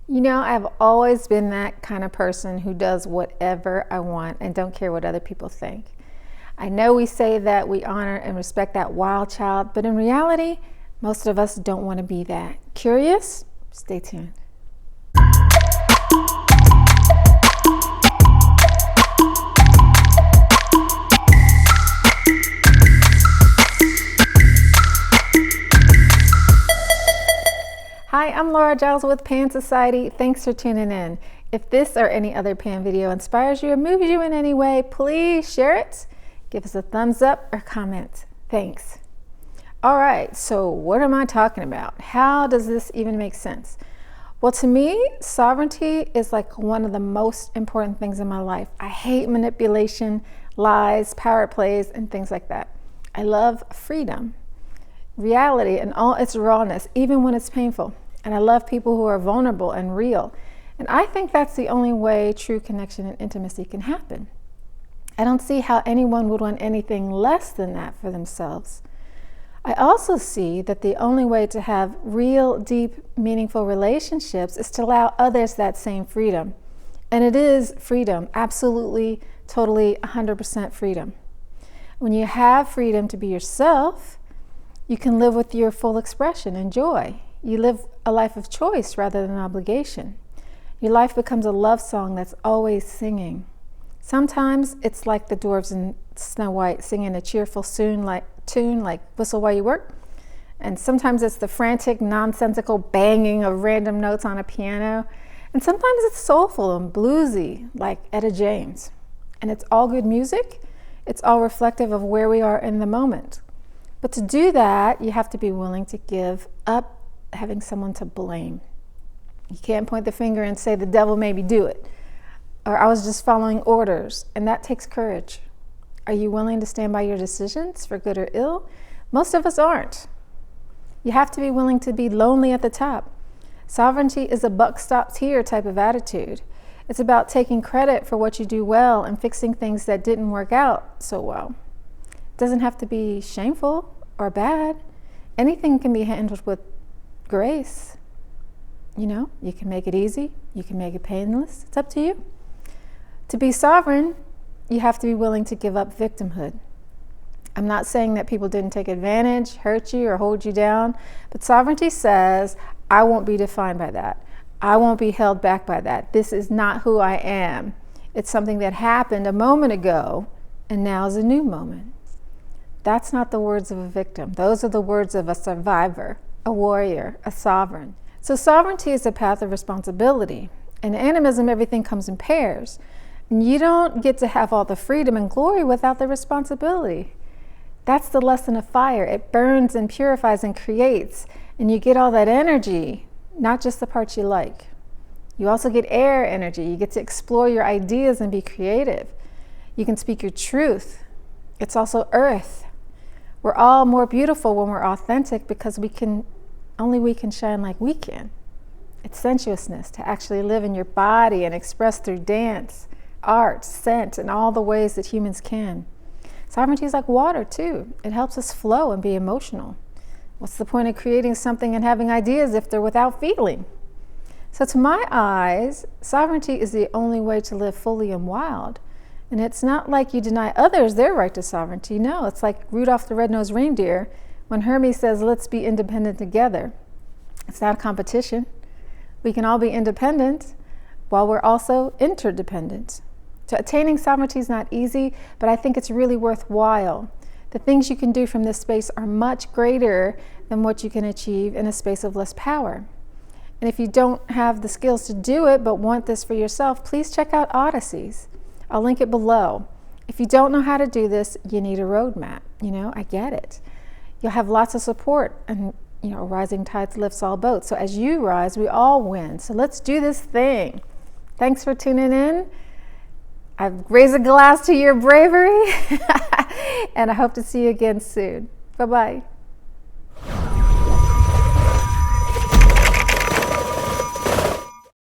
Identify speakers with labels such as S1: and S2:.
S1: You know, I've always been that kind of person who does whatever I want and don't care what other people think. I know we say that we honor and respect that wild child, but in reality, most of us don't want to be that. Curious? Stay tuned. Hi, I'm Laura Giles with Pan Society. Thanks for tuning in. If this or any other Pan video inspires you or moves you in any way, please share it. Give us a thumbs up or comment. Thanks. All right, so what am I talking about? How does this even make sense? Well, to me, sovereignty is like one of the most important things in my life. I hate manipulation, lies, power plays, and things like that. I love freedom, reality, and all its rawness, even when it's painful. And I love people who are vulnerable and real. And I think that's the only way true connection and intimacy can happen. I don't see how anyone would want anything less than that for themselves. I also see that the only way to have real, deep, meaningful relationships is to allow others that same freedom. And it is freedom, absolutely, totally, 100% freedom. When you have freedom to be yourself, you can live with your full expression and joy. You live a life of choice rather than obligation. Your life becomes a love song that's always singing. Sometimes it's like the dwarves in Snow White singing a cheerful tune like Whistle While You Work. And sometimes it's the frantic, nonsensical banging of random notes on a piano. And sometimes it's soulful and bluesy like Etta James. And it's all good music. It's all reflective of where we are in the moment. But to do that, you have to be willing to give up having someone to blame. You can't point the finger and say the devil made me do it, or I was just following orders, and that takes courage. Are you willing to stand by your decisions for good or ill? Most of us aren't. You have to be willing to be lonely at the top. Sovereignty is a buck stops here type of attitude. It's about taking credit for what you do well and fixing things that didn't work out so well. It doesn't have to be shameful or bad. Anything can be handled with grace. You know, you can make it easy, you can make it painless. It's up to you. To be sovereign, you have to be willing to give up victimhood. I'm not saying that people didn't take advantage, hurt you, or hold you down, but sovereignty says, I won't be defined by that. I won't be held back by that. This is not who I am. It's something that happened a moment ago, and now is a new moment. That's not the words of a victim. Those are the words of a survivor, a warrior, a sovereign. So sovereignty is a path of responsibility. In animism, everything comes in pairs. And you don't get to have all the freedom and glory without the responsibility. That's the lesson of fire. It burns and purifies and creates. And you get all that energy, not just the parts you like. You also get air energy. You get to explore your ideas and be creative. You can speak your truth. It's also earth. We're all more beautiful when we're authentic because only we can shine like we can. It's sensuousness to actually live in your body and express through dance, art, scent, and all the ways that humans can. Sovereignty is like water too. It helps us flow and be emotional. What's the point of creating something and having ideas if they're without feeling? So to my eyes, sovereignty is the only way to live fully and wild. And it's not like you deny others their right to sovereignty. No, it's like Rudolph the Red-Nosed Reindeer when Hermes says, let's be independent together. It's not a competition. We can all be independent while we're also interdependent. So attaining sovereignty is not easy, but I think it's really worthwhile. The things you can do from this space are much greater than what you can achieve in a space of less power. And if you don't have the skills to do it, but want this for yourself, please check out Odysseys. I'll link it below. If you don't know how to do this, you need a roadmap. I get it. You'll have lots of support, and rising tides lifts all boats. So as you rise, we all win. So let's do this thing. Thanks for tuning in. I've raised a glass to your bravery, and I hope to see you again soon. Bye-bye.